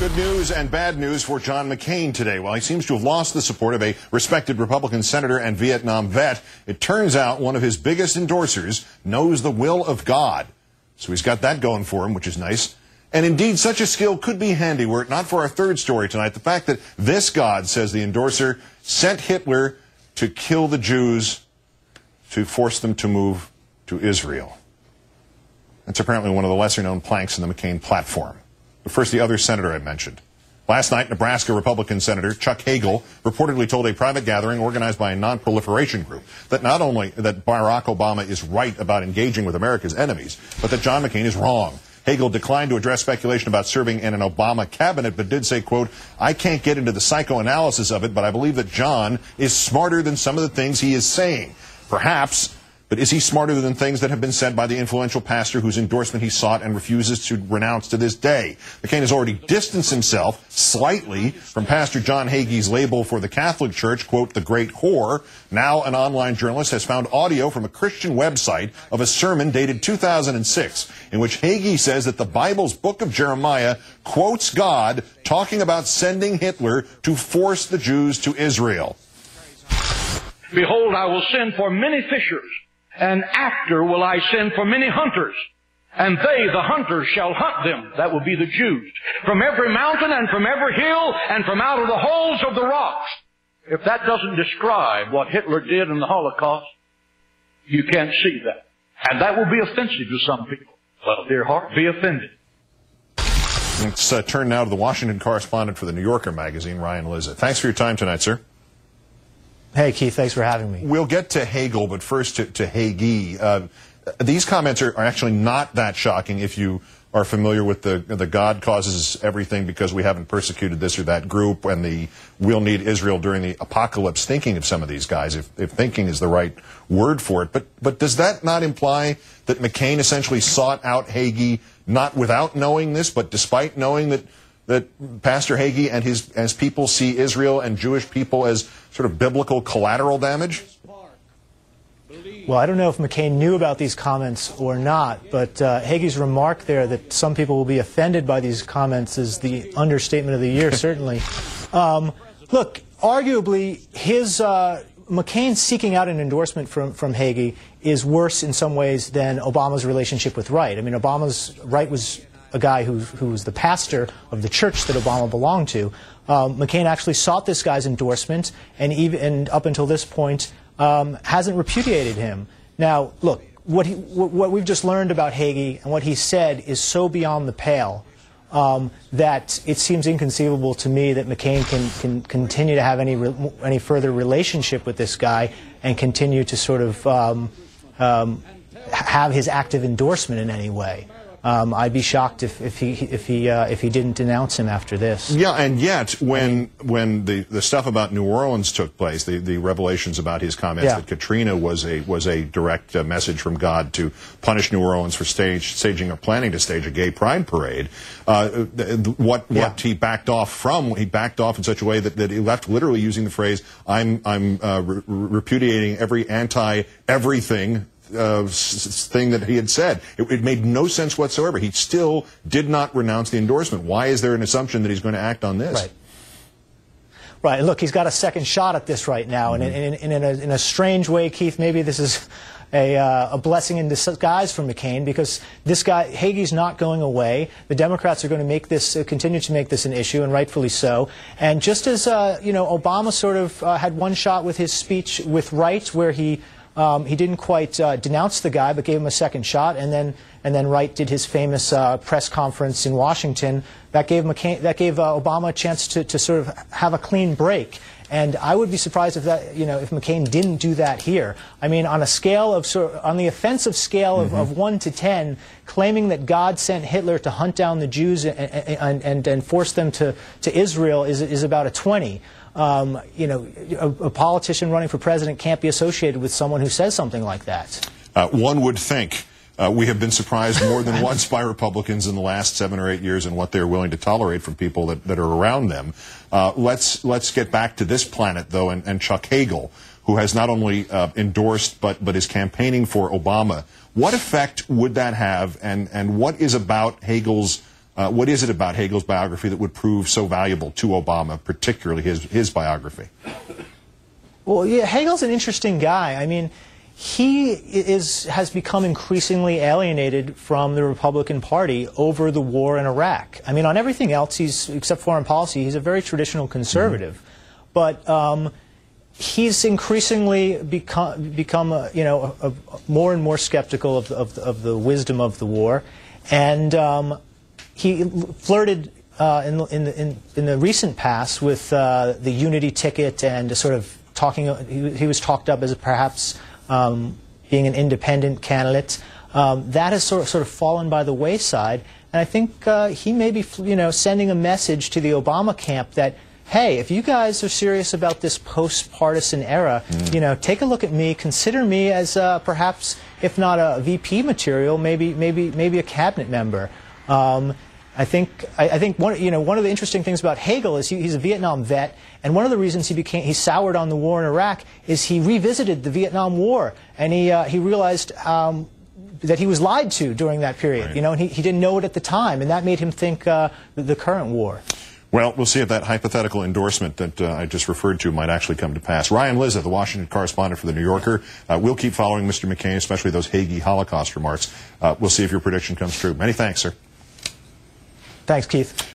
Good news and bad news for John McCain today. While he seems to have lost the support of a respected Republican senator and Vietnam vet, it turns out one of his biggest endorsers knows the will of God. So he's got that going for him, which is nice. And indeed, such a skill could be handy were it not for our third story tonight. The fact that this God, says the endorser, sent Hitler to kill the Jews to force them to move to Israel. That's apparently one of the lesser-known planks in the McCain platform. But first, the other senator I mentioned. Last night, Nebraska Republican Senator Chuck Hagee reportedly told a private gathering organized by a non-proliferation group that not only that Barack Obama is right about engaging with America's enemies, but that John McCain is wrong. Hagee declined to address speculation about serving in an Obama cabinet, but did say, quote, "I can't get into the psychoanalysis of it, but I believe that John is smarter than some of the things he is saying." Perhaps. But is he smarter than things that have been said by the influential pastor whose endorsement he sought and refuses to renounce to this day? McCain has already distanced himself slightly from Pastor John Hagee's label for the Catholic Church, quote, "the great whore." Now an online journalist has found audio from a Christian website of a sermon dated 2006 in which Hagee says that the Bible's book of Jeremiah quotes God talking about sending Hitler to force the Jews to Israel. "Behold, I will send for many fishers, and after will I send for many hunters. And they, the hunters, shall hunt them," that will be the Jews, "from every mountain and from every hill and from out of the holes of the rocks." If that doesn't describe what Hitler did in the Holocaust, you can't see that. And that will be offensive to some people. Well, dear heart, be offended. Let's turn now to the Washington correspondent for the New Yorker magazine, Ryan Lizza. Thanks for your time tonight, sir. Hey, Keith, thanks for having me. We'll get to Hagee, but first to Hagee. These comments are actually not that shocking if you are familiar with the God causes everything because we haven't persecuted this or that group and the we'll need Israel during the apocalypse thinking of some of these guys, if thinking is the right word for it. But does that not imply that McCain essentially sought out Hagee not without knowing this, but despite knowing that Pastor Hagee and his people see Israel and Jewish people as sort of biblical collateral damage? Well, I don't know if McCain knew about these comments or not, but Hagee's remark there that some people will be offended by these comments is the understatement of the year, certainly. Look, arguably, McCain seeking out an endorsement from Hagee is worse in some ways than Obama's relationship with Wright. I mean, Wright was a guy who was the pastor of the church that Obama belonged to. McCain actually sought this guy's endorsement, and up until this point hasn't repudiated him. Now, look, what we've just learned about Hagee and what he said is so beyond the pale that it seems inconceivable to me that McCain can continue to have any further relationship with this guy and continue to sort of have his active endorsement in any way. I'd be shocked if he didn't denounce him after this. Yeah, and yet when the stuff about New Orleans took place, the revelations about his comments that Katrina was a direct message from God to punish New Orleans for staging or planning to stage a gay pride parade, what he backed off from, he backed off in such a way that he left literally using the phrase, I'm repudiating every anti-everything thing that he had said. It made no sense whatsoever. He still did not renounce the endorsement. Why is there an assumption that he's going to act on this? Right. And look, he's got a second shot at this right now. And in a strange way, Keith, maybe this is a blessing in disguise for McCain, because this guy, Hagee's not going away. The Democrats are going to continue to make this an issue, and rightfully so. And just as, Obama sort of had one shot with his speech with Wright, where he didn't quite denounce the guy, but gave him a second shot, and then Wright did his famous press conference in Washington. That gave Obama a chance to sort of have a clean break. And I would be surprised if if McCain didn't do that here. I mean, on a scale of on the offensive scale of 1 to 10, claiming that God sent Hitler to hunt down the Jews and force them to Israel is about a 20. A politician running for president can't be associated with someone who says something like that. One would think. We have been surprised more than once by Republicans in the last 7 or 8 years and what they're willing to tolerate from people that are around them. Let's get back to this planet, though, and Chuck Hagee, who has not only endorsed but is campaigning for Obama. What effect would that have, and what is about Hagee's What is it about Hagel's biography that would prove so valuable to Obama, particularly his biography? Well, yeah, Hagel's an interesting guy. I mean, he has become increasingly alienated from the Republican Party over the war in Iraq. I mean, on everything else, except foreign policy, he's a very traditional conservative. But he's increasingly become more and more skeptical of the wisdom of the war, and he flirted in the recent past with the unity ticket and sort of talking. He was talked up as perhaps being an independent candidate. That has sort of fallen by the wayside, and I think he may be sending a message to the Obama camp that, hey, if you guys are serious about this post-partisan era, take a look at me. Consider me as perhaps, if not a VP material, maybe a cabinet member. I think one of the interesting things about Hagel is he's a Vietnam vet, and one of the reasons he soured on the war in Iraq is he revisited the Vietnam War, and he realized that he was lied to during that period. Right. And he didn't know it at the time, and that made him think the current war. Well, we'll see if that hypothetical endorsement that I just referred to might actually come to pass. Ryan Lizza, the Washington correspondent for The New Yorker. We'll keep following Mr. McCain, especially those Hagee Holocaust remarks. We'll see if your prediction comes true. Many thanks, sir. Thanks, Keith.